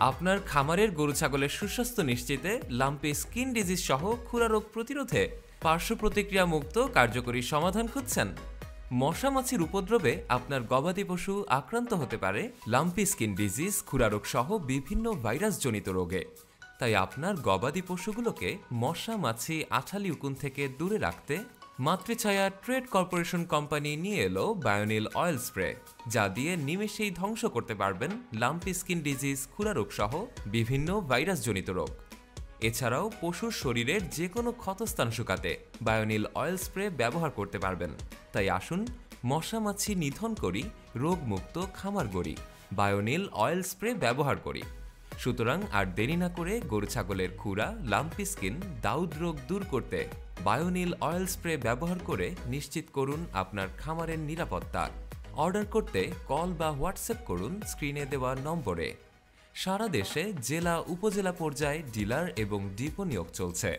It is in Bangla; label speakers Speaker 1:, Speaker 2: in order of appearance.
Speaker 1: আপনার খামারের গরু ছাগলের সুস্বাস্থ্য নিশ্চিতে লাম্পি স্কিন ডিজিজ সহ খুরা রোগ প্রতিরোধে পার্শ্ব প্রতিক্রিয়া মুক্ত কার্যকরী সমাধান খুঁজছেন? মশা মাছির উপদ্রবে আপনার গবাদি পশু আক্রান্ত হতে পারে লাম্পি স্কিন ডিজিজ, খুরা রোগ সহ বিভিন্ন ভাইরাসজনিত রোগে। তাই আপনার গবাদি পশুগুলোকে মশা মাছি আঠালি উকুন থেকে দূরে রাখতে মাতৃছায়া ট্রেড কর্পোরেশন কোম্পানি নিয়ে এলো বায়োনিল অয়েল স্প্রে, যা দিয়ে নিমেষেই ধ্বংস করতে পারবেন লাম্পি স্কিন ডিজিজ, খুরা রোগ সহ বিভিন্ন ভাইরাসজনিত রোগ। এছাড়াও পশুর শরীরের যে কোনো ক্ষতস্থান শুকাতে বায়োনিল অয়েল স্প্রে ব্যবহার করতে পারবেন। তাই আসুন মশা মাছি নিধন করি, রোগমুক্ত খামার গড়ি, বায়োনিল অয়েল স্প্রে ব্যবহার করি। সুতরাং আর দেরি না করে গরু ছাগলের খুরা, লাম্পি স্কিন, দাউদ রোগ দূর করতে বায়োনিল অয়েল স্প্রে ব্যবহার করে নিশ্চিত করুন আপনার খামারের নিরাপত্তা। অর্ডার করতে কল বা হোয়াটসঅ্যাপ করুন স্ক্রিনে দেওয়া নম্বরে। সারা দেশে জেলা উপজেলা পর্যায়ে ডিলার এবং ডিপো নিয়োগ চলছে।